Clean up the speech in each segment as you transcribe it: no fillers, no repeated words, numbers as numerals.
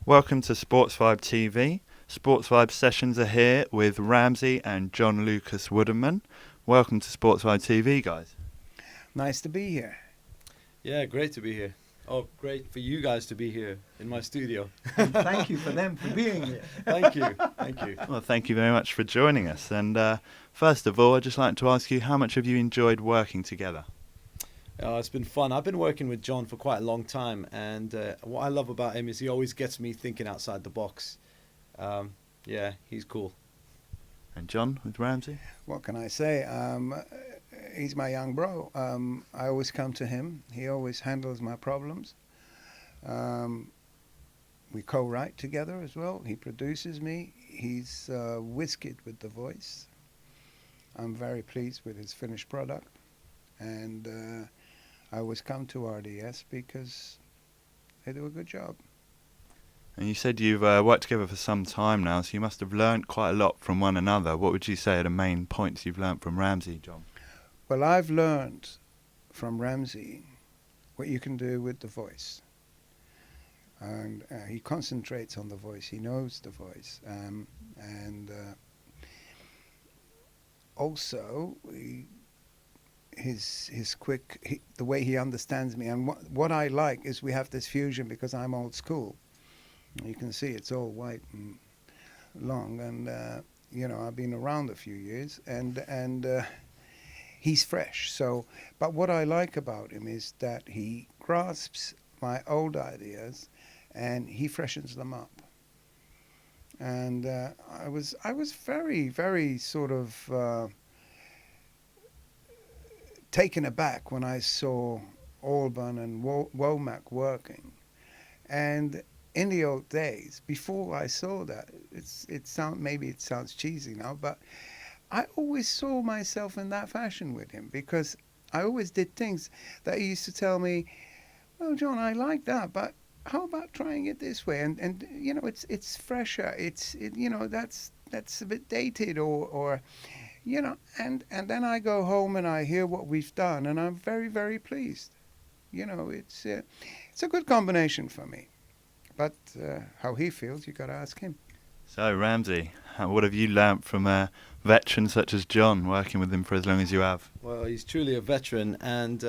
Welcome to Sportsvibe TV. Sportsvibe Sessions are here with Ramzi and John Lucas Woodenman. Welcome to Sportsvibe TV, guys. Nice to be here. Yeah, great to be here. Oh, great for you guys to be here in my studio. And thank you for them for being here. Thank you. Thank you. Well, thank you very much for joining us. And first of all, I'd just like to ask you, how much have you enjoyed working together? It's been fun. I've been working with John for quite a long time, and what I love about him is he always gets me thinking outside the box. Yeah, he's cool. And John, with Ramzi? What can I say? He's my young bro. I always come to him. He always handles my problems. We co-write together as well. He produces me. He's whisked with the voice. I'm very pleased with his finished product. And I always come to RDS because they do a good job. And you said you've worked together for some time now, so you must have learnt quite a lot from one another. What would you say are the main points you've learnt from Ramzi, John? Well, I've learned from Ramzi what you can do with the voice. And he concentrates on the voice. He knows the voice. Also, the way he understands me. And what I like is we have this fusion because I'm old school. You can see it's all white and long. And, I've been around a few years. And he's fresh. But what I like about him is that he grasps my old ideas and he freshens them up. And I was very, very sort of taken aback when I saw Alban and Womack working. And in the old days, before I saw that, maybe it sounds cheesy now, but I always saw myself in that fashion with him because I always did things that he used to tell me, well, John, I like that, but how about trying it this way? And it's fresher. That's a bit dated or and then I go home and I hear what we've done and I'm very, very pleased. It's a good combination for me. But how he feels, you got to ask him. So, Ramzi, what have you learnt from a veteran such as John, working with him for as long as you have? Well, he's truly a veteran, and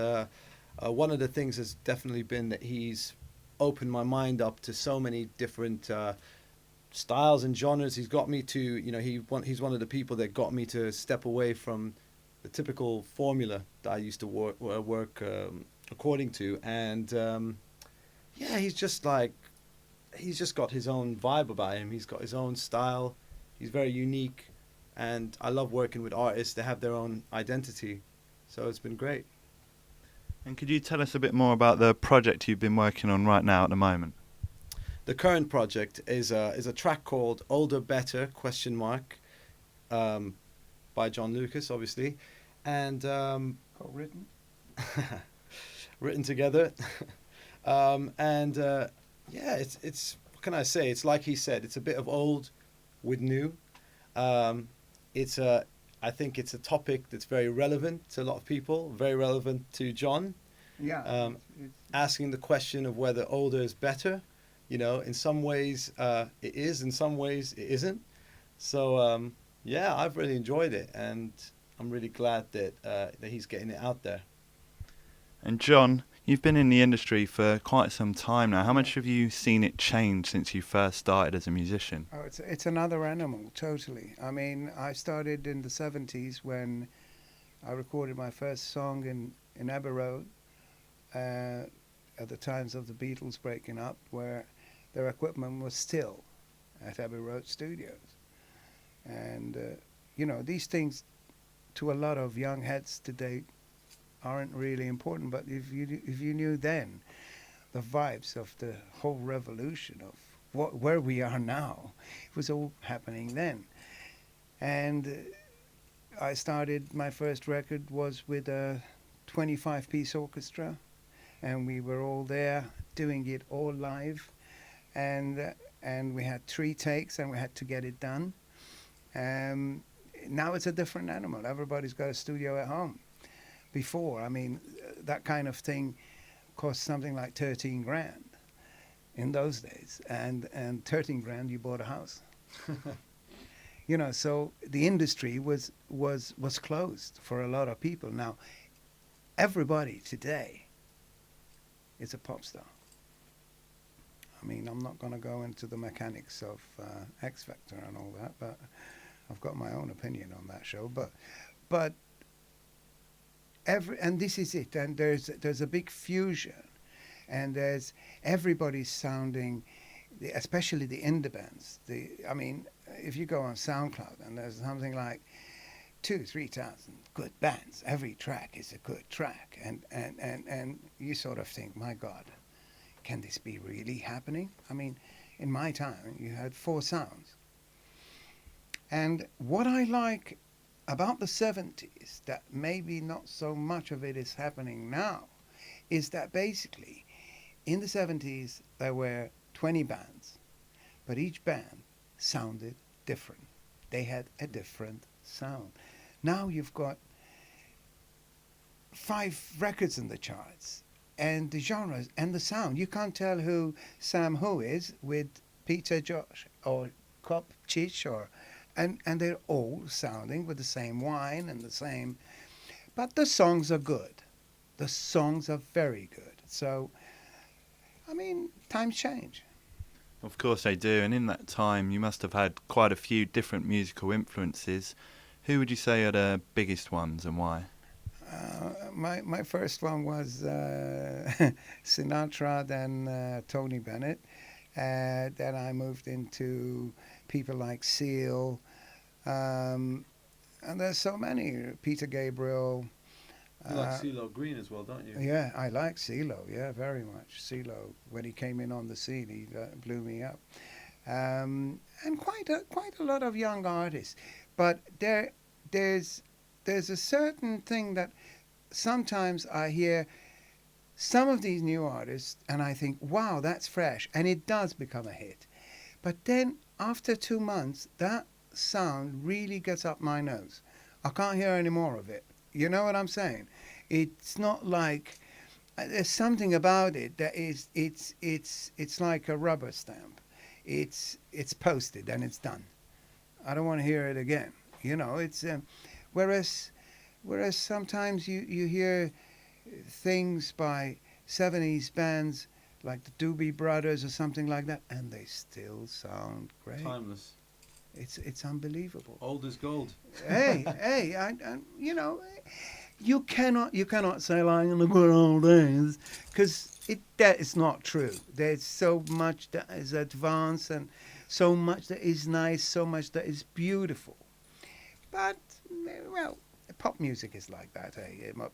one of the things has definitely been that he's opened my mind up to so many different styles and genres. He's got me to, he's one of the people that got me to step away from the typical formula that I used to work according to. And he's just got his own vibe about him. He's got his own style. He's very unique. And I love working with artists that have their own identity. So it's been great. And could you tell us a bit more about the project you've been working on right now at the moment? The current project is a track called Older Better ? By John Lucas, obviously, and Co-written, written together, it's what can I say? It's like he said, it's a bit of old with new. I think it's a topic that's very relevant to a lot of people, very relevant to John. Yeah. Asking the question of whether older is better. In some ways it is, in some ways it isn't. So I've really enjoyed it, and I'm really glad that he's getting it out there. And John, you've been in the industry for quite some time now. How much have you seen it change since you first started as a musician? Oh, it's another animal, totally. I mean, I started in the 70s when I recorded my first song in Abbey Road at the times of the Beatles breaking up, where their equipment was still at Abbey Road Studios. And, these things to a lot of young heads today aren't really important, but if you knew then the vibes of the whole revolution of where we are now, it was all happening then. And I started, my first record was with a 25-piece orchestra, and we were all there doing it all live, and we had 3 takes and we had to get it done. Now it's a different animal. Everybody's got a studio at home. Before, that kind of thing cost something like 13 grand. in those days, and 13 grand you bought a house. You know, so the industry was closed for a lot of people. Now, everybody today is a pop star. I mean, I'm not going to go into the mechanics of X Factor and all that, but I've got my own opinion on that show. But and this is it. And there's a big fusion, and there's everybody's sounding, especially the indie bands. I mean, if you go on SoundCloud and there's something like 2,000-3,000 good bands, every track is a good track, and you sort of think, my God, can this be really happening? I mean, in my time, you had 4 sounds. And what I like about the 70s, that maybe not so much of it is happening now, is that basically in the 70s there were 20 bands, but each band sounded different. They had a different sound. Now you've got 5 records in the charts, and the genres and the sound. You can't tell who Sam Who is with Peter Josh or Cop Chich, and they're all sounding with the same whine and the same. But the songs are good. The songs are very good. So, I mean, times change. Of course they do, and in that time you must have had quite a few different musical influences. Who would you say are the biggest ones and why? My first one was Sinatra, then Tony Bennett. Then I moved into people like Seal, and there's so many. Peter Gabriel. You like CeeLo Green as well, don't you? Yeah, I like CeeLo. Yeah, very much. CeeLo, when he came in on the scene, he blew me up. And quite a lot of young artists. But there's a certain thing that sometimes I hear some of these new artists and I think, wow, that's fresh. And it does become a hit. But then after 2 months, that sound really gets up my nose. I can't hear any more of it. You know what I'm saying? It's not like there's something about it that is it's like a rubber stamp. It's posted and it's done. I don't want to hear it again. You know, it's whereas sometimes you hear things by 70s bands like the Doobie Brothers or something like that, and they still sound great. Timeless. It's unbelievable. Old as gold. hey, you know, you cannot say like in the good old days, because that is not true. There's so much that is advanced and so much that is nice, so much that is beautiful. But well, pop music is like that.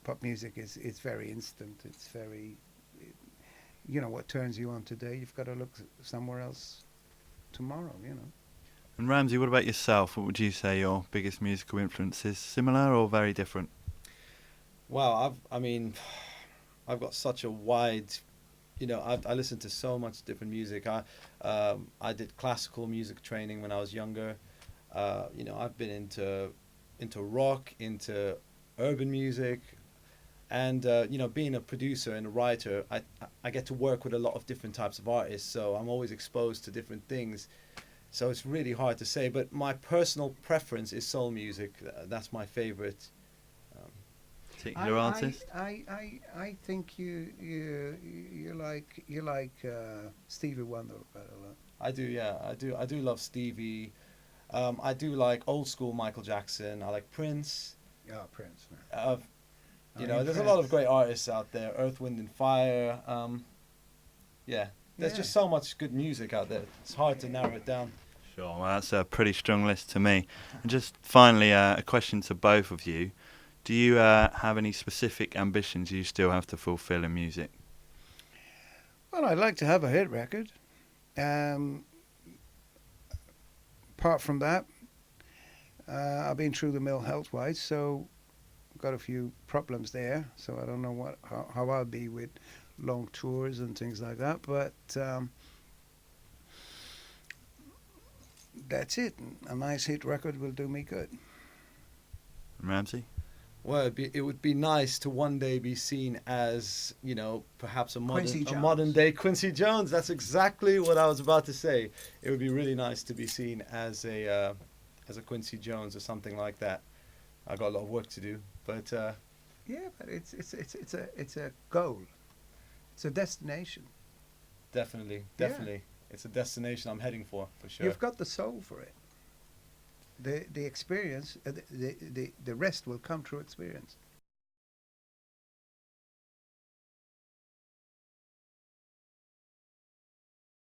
Pop music is very instant. It's very, you know, what turns you on today, you've got to look somewhere else tomorrow. You know. And Ramzi, what about yourself? What would you say your biggest musical influences? Similar or very different? Wow, I've got such a wide, you know, I listen to so much different music. I did classical music training when I was younger. You know, I've been into rock, into urban music, and you know, being a producer and a writer, I get to work with a lot of different types of artists. So I'm always exposed to different things. So it's really hard to say, but my personal preference is soul music. That's my favorite. Particular artist? I think you like Stevie Wonder quite a lot. I do, yeah, I do love Stevie. I do like old school Michael Jackson. I like Prince. Yeah, Prince. You know, there's a lot of great artists out there. Earth, Wind and Fire. Yeah. There's just so much good music out there. It's hard to narrow it down. Sure, well, that's a pretty strong list to me. And just finally, a question to both of you. Do you have any specific ambitions you still have to fulfill in music? Well, I'd like to have a hit record. Apart from that, I've been through the mill health-wise, so I've got a few problems there. So I don't know how I'll be with long tours and things like that, but that's it. A nice hit record will do me good. Ramzi? Well, it would be nice to one day be seen as, you know, perhaps Quincy a Jones. modern day Quincy Jones. That's exactly what I was about to say. It would be really nice to be seen as a Quincy Jones or something like that. I got a lot of work to do, but Yeah, but it's a goal. It's a destination. definitely, Yeah. definitely, it's a destination I'm heading for sure. You've got the soul for it. The experience, the rest will come through experience.